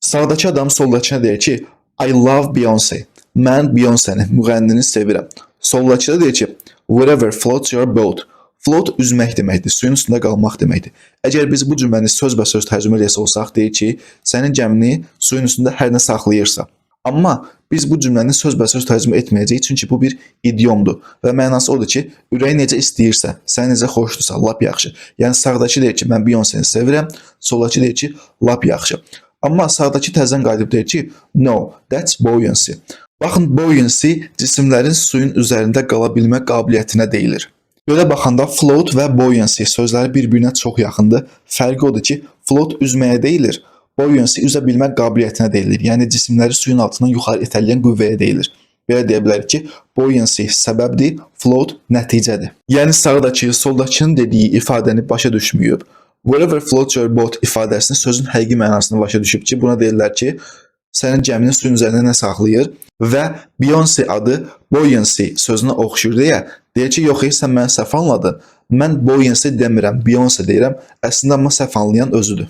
Sağdakı adam soldakına deyir ki, I love Beyoncé. Mən Beyoncé-ni, müğənnini sevirəm. Soldakı da deyir ki, wherever floats your boat. Float üzmək deməkdir, suyun üstündə qalmaq deməkdir. Əgər biz bu cümləni sözbəsöz tərcümə eləsə olsaq, deyir ki, sənin gəmini suyun üstündə hər nə saxlayırsa. Amma biz bu cümləni sözbəsöz tərcümə etməyəcəyik, çünki bu bir idiomdur və mənası odur ki, ürəyi necə istəyirsə, səni necə xoşdursa, lap yaxşı. Yəni sağdakı deyir ki, mən Beyoncé-ni sevirəm, soldakı deyir ki, lap yaxşı. Amma sağdakı təzən qayıdıb deyir ki, no, that's buoyancy. Baxın, buoyancy cisimlərin suyun üzərində qala bilmə qabiliyyətinə deyilir. Belə baxanda float və buoyancy sözləri bir-birinə çox yaxındır. Fərqi odur ki, float üzməyə deyilir, buoyancy üzə bilmə qabiliyyətinə deyilir. Yəni cisimləri suyun altından yuxarı itələyən qüvvəyə deyilir. Belə deyə bilərik ki, buoyancy səbəbdir, float nəticədir. Yəni sağdakı, soldakının dediyi ifadəni başa düşməyib. Wherever floats your boat ifadəsini sözün həqiqi mənasını başa düşüb ki, buna deyirlər ki, sənin gəminin suyun üzərində nə saxlayır və Beyoncé adı buoyancy sözünə oxşur deyə deyir ki, yox, sən məni səhv anladın. Mən buoyancy demirəm, Beyoncé deyirəm. Əslində amma səhv anlayan özüdür.